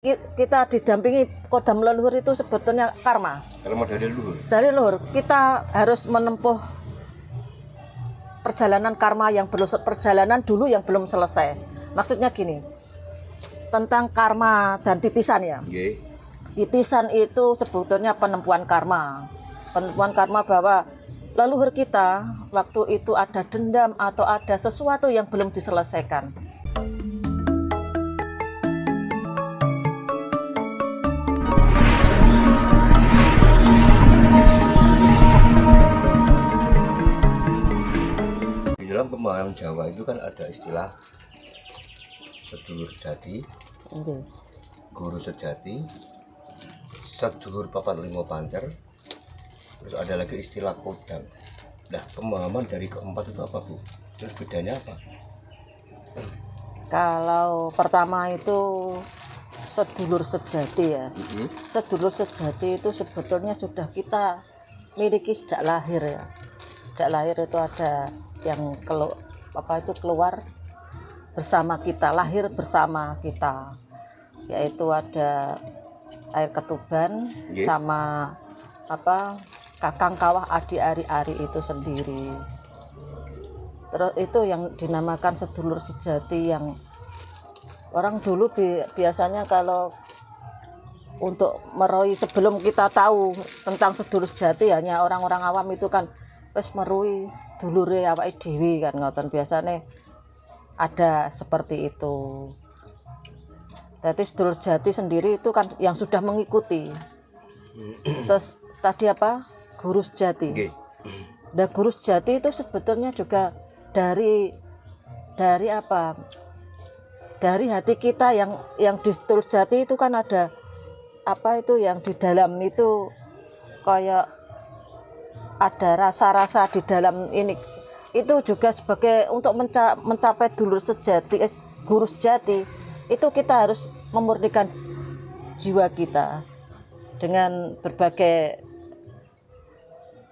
kita didampingi kodam leluhur itu sebetulnya karma. Karma dari leluhur. Dari leluhur kita harus menempuh perjalanan karma perjalanan dulu yang belum selesai. Maksudnya gini, tentang karma dan titisan ya. Okay. Titisan itu sebetulnya penempuan karma. Penempuan karma bahwa leluhur kita waktu itu ada dendam atau ada sesuatu yang belum diselesaikan. Di dalam pemahaman Jawa itu kan ada istilah sedulur sejati, guru sejati, sedulur papat limo pancer, terus ada lagi istilah kodam. Nah, pemahaman dari keempat itu apa, Bu? Terus bedanya apa? Kalau pertama itu sedulur sejati ya. Sedulur sejati itu sebetulnya sudah kita miliki sejak lahir ya. Sejak lahir itu ada yang keluar bersama kita, lahir bersama kita, yaitu ada air ketuban sama kakang kawah adi ari itu sendiri. Terus itu yang dinamakan sedulur sejati, yang orang dulu biasanya kalau untuk meroi, sebelum kita tahu tentang sedulur sejati, hanya orang-orang awam itu kan wis merui dulure awake dhewe kan, ngoten biasanya ada seperti itu. Jadi sedulur sejati sendiri itu kan yang sudah mengikuti. Terus tadi guru sejati. Nah, guru sejati itu sebetulnya juga dari hati kita yang di sedulur sejati itu kan ada yang di dalam itu kayak ada rasa-rasa di dalam ini, itu juga sebagai untuk mencapai dulur sejati, guru sejati, itu kita harus memurnikan jiwa kita dengan berbagai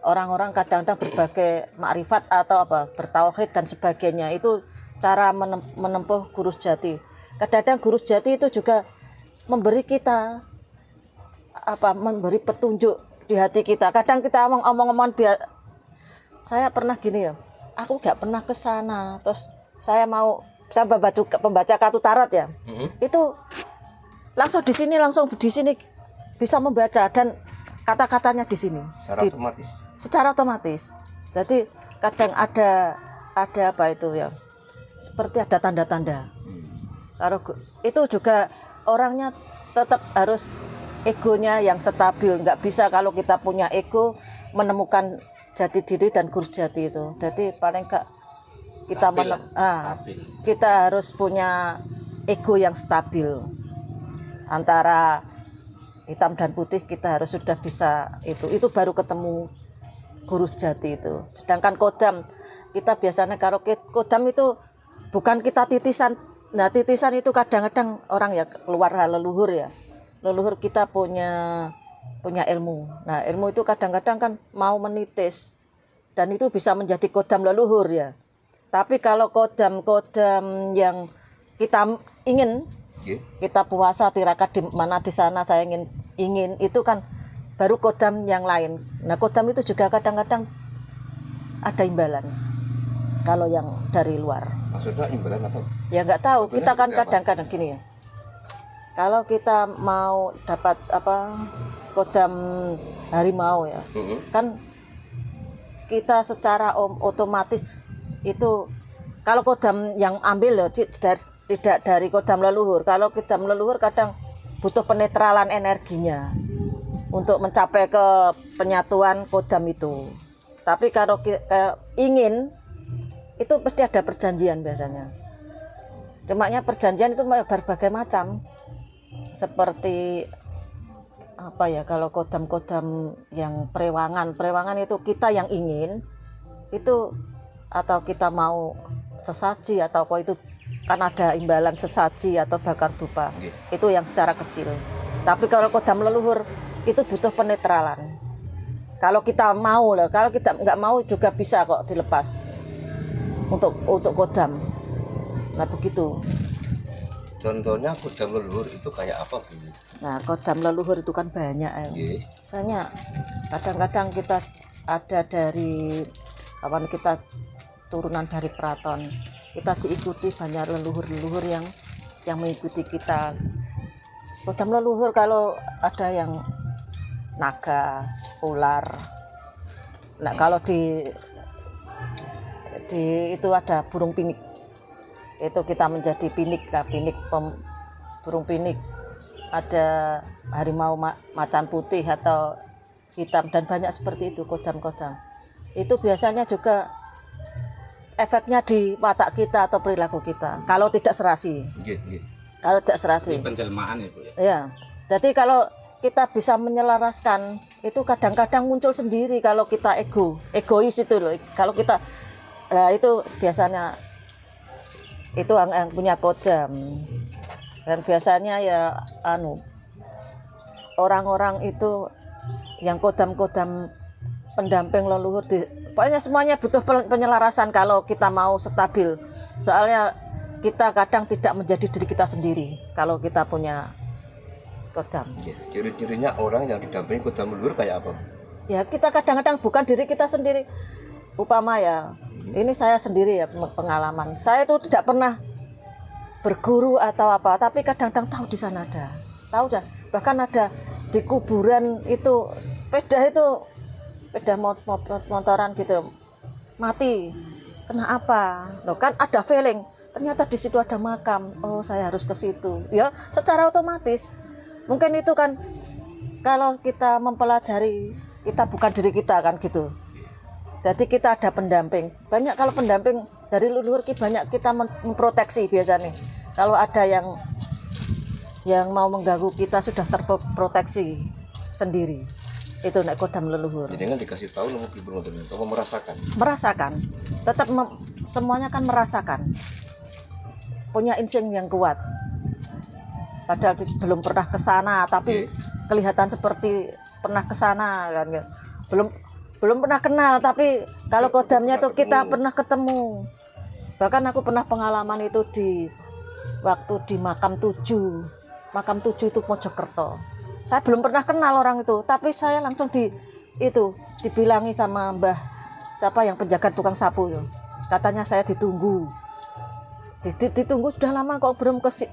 orang-orang kadang-kadang berbagai makrifat atau bertauhid dan sebagainya. Itu cara menempuh guru sejati. Kadang-kadang guru sejati itu juga memberi kita memberi petunjuk di hati kita. Kadang kita omong-omongan saya pernah gini ya, aku gak pernah ke sana, terus saya membaca kartu tarot ya. Itu langsung di sini bisa membaca dan kata-katanya di sini. Secara otomatis. Jadi kadang ada seperti ada tanda-tanda. Kalau itu juga orangnya tetap harus egonya yang stabil, nggak bisa kalau kita punya ego menemukan jati diri dan guru sejati itu. Jadi paling nggak kita harus punya ego yang stabil, antara hitam dan putih kita harus sudah bisa itu baru ketemu guru sejati itu. Sedangkan kodam kita biasanya kalau kodam itu bukan kita titisan. Nah, titisan itu kadang-kadang orang ya keluar leluhur ya. Leluhur kita punya ilmu. Nah, ilmu itu kadang-kadang kan mau menitis dan itu bisa menjadi kodam leluhur ya. Tapi kalau kodam yang kita ingin, kita puasa tirakat di mana di sana saya ingin itu kan baru kodam yang lain. Nah, kodam itu juga kadang-kadang ada imbalan. Kalau yang dari luar. Maksudnya imbalan apa? Ya nggak tahu. Kita kan kadang-kadang gini ya. Kalau kita mau dapat kodam harimau ya, kan kita secara otomatis itu kalau kodam yang ambil tidak dari kodam leluhur. Kalau kodam leluhur kadang butuh penetralan energinya untuk mencapai ke penyatuan kodam itu. Tapi kalau ingin itu pasti ada perjanjian biasanya. Cumanya perjanjian itu berbagai macam. Seperti kalau kodam-kodam yang prewangan itu kita yang ingin itu, atau kita mau sesaji atau itu kan ada imbalan sesaji atau bakar dupa. Itu yang secara kecil. Tapi kalau kodam leluhur itu butuh penetralan. Kalau kita mau kalau kita nggak mau juga bisa kok dilepas untuk kodam. Nah, begitu. Contohnya kodam leluhur itu kayak apa, Bu? Nah, kodam leluhur itu kan banyak ya. Nggih. Banyak. Kadang-kadang kita ada dari kawan kita turunan dari keraton. Kita diikuti banyak leluhur-leluhur yang mengikuti kita. Kodam leluhur kalau ada yang naga, ular. Nah, kalau di itu ada burung pinik. Itu kita menjadi pinik, nah, burung pinik. Ada harimau macan putih atau hitam dan banyak seperti itu kodam-kodam. Itu biasanya juga efeknya di watak kita atau perilaku kita. Kalau tidak serasi. Kalau tidak serasi. Penjelmaan itu ya. Ya. Jadi kalau kita bisa menyelaraskan itu kadang-kadang muncul sendiri kalau kita egois itu loh. Kalau kita itu biasanya itu yang punya kodam. Dan biasanya ya orang-orang itu yang kodam-kodam pendamping leluhur pokoknya semuanya butuh penyelarasan kalau kita mau stabil. Soalnya kita kadang tidak menjadi diri kita sendiri kalau kita punya kodam. Ciri-cirinya orang yang didampingi kodam leluhur kayak apa? Ya kita kadang-kadang bukan diri kita sendiri. Upama ya, ini saya sendiri ya pengalaman. Saya itu tidak pernah berguru atau apa, tapi kadang-kadang tahu di sana ada. Tahu kan? Bahkan ada di kuburan itu sepeda motoran gitu mati. Kena apa? Loh kan ada feeling. Ternyata di situ ada makam. Oh, saya harus ke situ. Ya, secara otomatis. Mungkin itu kan kalau kita mempelajari, kita bukan diri kita kan gitu. Jadi kita ada pendamping. Banyak kalau pendamping dari leluhur banyak kita memproteksi biasanya. Kalau ada yang mau mengganggu kita sudah terproteksi sendiri. Itu nek kodam leluhur. Jadi kan dikasih tahu nomor pribun atau merasakan. Merasakan. Tetap semuanya kan merasakan. Punya insting yang kuat. Padahal belum pernah ke sana tapi kelihatan seperti pernah ke sana kan. Belum pernah kenal tapi kalau kodamnya tuh kita pernah ketemu. Bahkan aku pernah pengalaman itu waktu di makam 7 itu Mojokerto. Saya belum pernah kenal orang itu, tapi saya langsung dibilangi sama Mbah siapa yang penjaga tukang sapu itu. Katanya saya ditunggu. Ditunggu sudah lama kok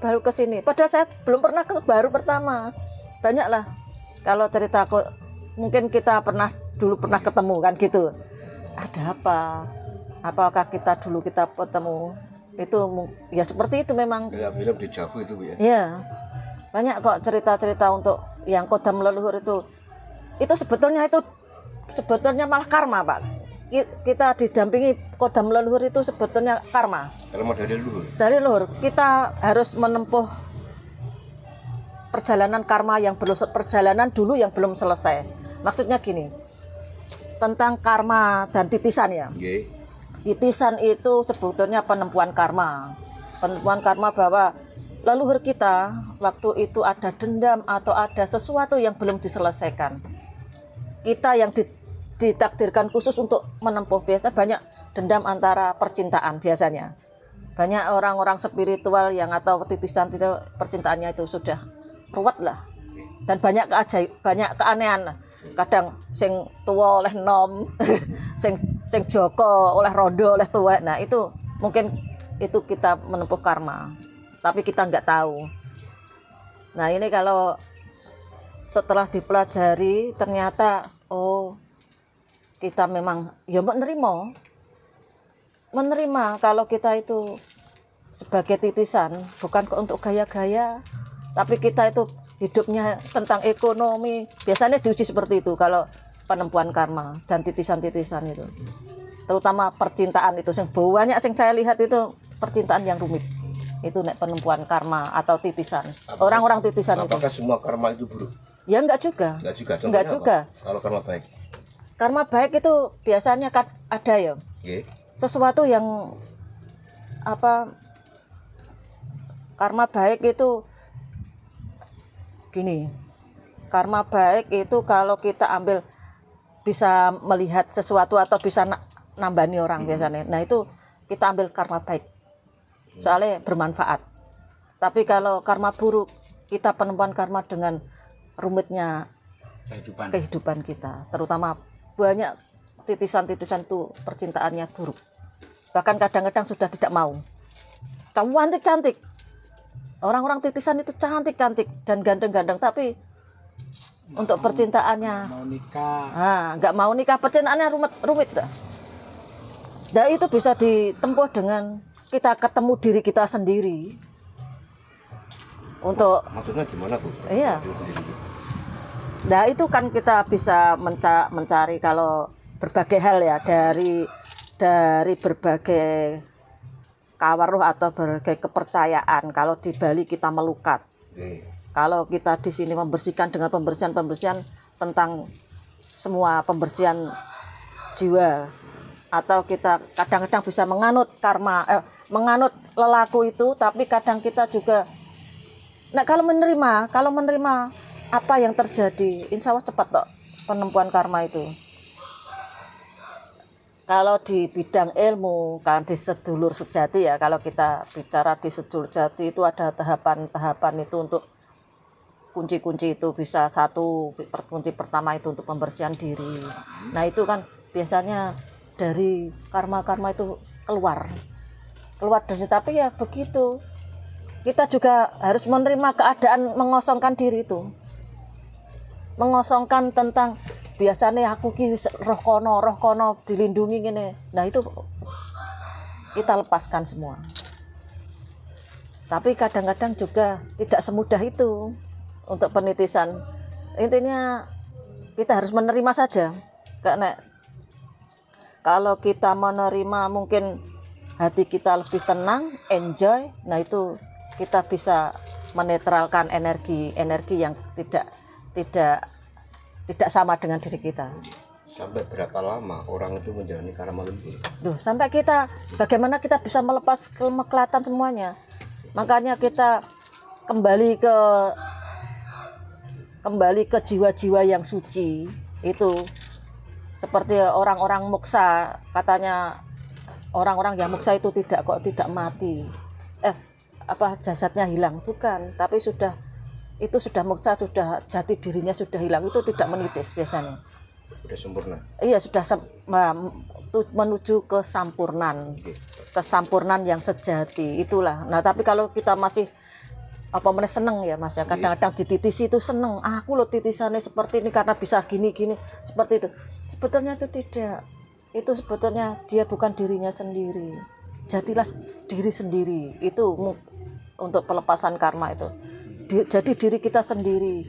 baru ke sini. Padahal saya belum pernah baru pertama. Banyaklah kalau cerita kok mungkin kita dulu pernah ketemu kan gitu. Ada apa? Apakah kita ketemu? Itu ya seperti itu memang. Kayak film di Javu itu, Bu ya. Iya. Banyak kok cerita-cerita untuk yang kodam leluhur itu. Itu sebetulnya malah karma, Pak. Kita didampingi kodam leluhur itu sebetulnya karma. Kalau mau dari leluhur. Dari leluhur kita harus menempuh perjalanan karma perjalanan dulu yang belum selesai. Maksudnya gini. Tentang karma dan titisan ya. Titisan itu sebetulnya penempuan karma. Penempuan karma bahwa leluhur kita waktu itu ada dendam atau ada sesuatu yang belum diselesaikan. Kita yang ditakdirkan khusus untuk menempuh biasanya banyak dendam antara percintaan biasanya. Banyak orang-orang spiritual yang atau titisan itu percintaannya itu sudah ruwet lah. Dan banyak keanehan lah. Kadang sing tua oleh nom, sing joko oleh rondo oleh tua. Nah itu mungkin itu kita menempuh karma, tapi kita nggak tahu. Nah ini kalau setelah dipelajari ternyata kita memang ya menerima kalau kita itu sebagai titisan bukan untuk gaya-gaya, tapi kita itu hidupnya tentang ekonomi. Biasanya diuji seperti itu kalau penempuan karma dan titisan-titisan itu. Terutama percintaan itu banyak yang saya lihat itu percintaan yang rumit. Itu penempuan karma atau titisan. Orang-orang titisan itu. Apakah semua karma itu buruk? Ya enggak juga. Enggak juga. Kalau karma baik. Karma baik itu biasanya ada ya. Sesuatu yang karma baik itu gini, karma baik itu kalau kita ambil bisa melihat sesuatu atau bisa nambani orang biasanya. Nah itu kita ambil karma baik, soalnya bermanfaat. Tapi kalau karma buruk, kita penemuan karma dengan rumitnya kehidupan kita. Terutama banyak titisan-titisan itu percintaannya buruk. Bahkan kadang-kadang sudah tidak mau. Cantik-cantik. Orang-orang titisan itu cantik-cantik dan ganteng-ganteng, tapi untuk percintaannya nggak mau nikah, percintaannya rumit. Nah, itu bisa ditempuh dengan kita ketemu diri kita sendiri. Untuk maksudnya gimana, Bu? Iya. Nah, itu kan kita bisa mencari kalau berbagai hal ya, dari berbagai kawaruh atau berbagai kepercayaan. Kalau di Bali kita melukat. Kalau kita di sini membersihkan dengan pembersihan tentang semua pembersihan jiwa, atau kita kadang-kadang bisa menganut karma, menganut lelaku itu, tapi kadang kita juga, nah kalau menerima apa yang terjadi, insya Allah cepat kok penemuan karma itu. Kalau di bidang ilmu, kan di sedulur sejati ya, kalau kita bicara di sedulur sejati itu ada tahapan-tahapan itu untuk kunci-kunci itu bisa kunci pertama itu untuk pembersihan diri. Nah itu kan biasanya dari karma-karma itu keluar dari, tapi ya begitu. Kita juga harus menerima keadaan mengosongkan diri itu. Mengosongkan tentang biasanya aku ki roh kono dilindungi gini. Nah itu kita lepaskan semua. Tapi kadang-kadang juga tidak semudah itu untuk penitisan. Intinya kita harus menerima saja. Karena kalau kita menerima mungkin hati kita lebih tenang, enjoy. Nah itu kita bisa menetralkan energi yang tidak sama dengan diri kita. Sampai berapa lama orang itu menjalani karma lembur? Sampai bagaimana kita bisa melepas kemeklatan semuanya. Makanya kita kembali ke jiwa-jiwa yang suci itu, seperti orang-orang muksa, katanya orang-orang yang muksa itu tidak mati, jasadnya hilang, bukan, tapi sudah muksa, sudah jati dirinya sudah hilang, itu tidak menitis biasanya. Sudah sempurna. Iya, sudah menuju kesampurnan yang sejati itulah. Nah, tapi kalau kita masih seneng ya Mas ya, kadang-kadang dititisi itu seneng, aku loh titisannya seperti ini karena bisa gini seperti itu. Sebetulnya itu tidak, itu sebetulnya dia bukan dirinya sendiri. Jadilah diri sendiri itu untuk pelepasan karma itu. Jadi diri kita sendiri,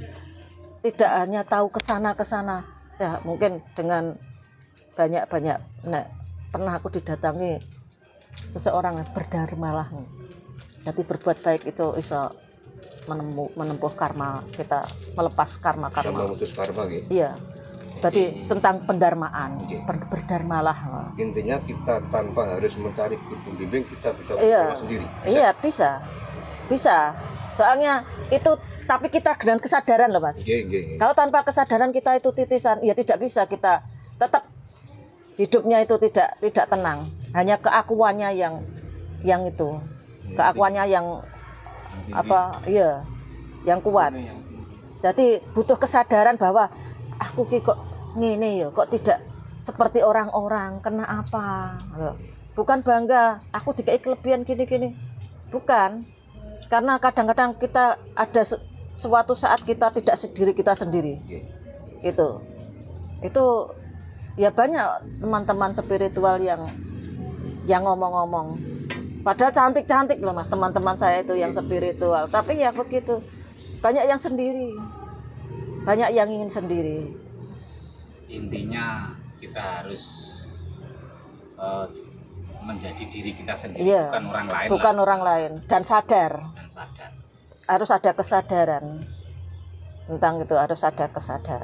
tidak hanya tahu kesana ya. Mungkin dengan banyak pernah aku didatangi seseorang berdharmalah, jadi berbuat baik itu bisa menempuh karma kita, melepas karma. Memutus karma gitu. Iya. Berarti tentang pendarmaan, berdharmalah. Intinya kita tanpa harus mencari guru pembimbing, kita bisa berdharma sendiri. Iya, bisa. Soalnya itu, tapi kita dengan kesadaran loh Mas. Kalau tanpa kesadaran kita itu titisan, ya tidak bisa, kita tetap hidupnya itu tidak tenang. Hanya keakuannya yang itu, keakuannya yang yang kuat. Jadi butuh kesadaran bahwa aku kok ngene ya, kok tidak seperti orang-orang, kena apa? Bukan bangga, aku dikai kelebihan gini. Bukan. Karena kadang-kadang kita ada suatu saat kita tidak diri kita sendiri. Itu ya banyak teman-teman spiritual yang ngomong-ngomong. Padahal cantik-cantik loh Mas, teman-teman saya itu yang spiritual. Tapi ya begitu, banyak yang sendiri, banyak yang ingin sendiri. Intinya kita harus menjadi diri kita sendiri, bukan orang lain, dan sadar. Harus ada kesadaran tentang itu, harus ada kesadaran.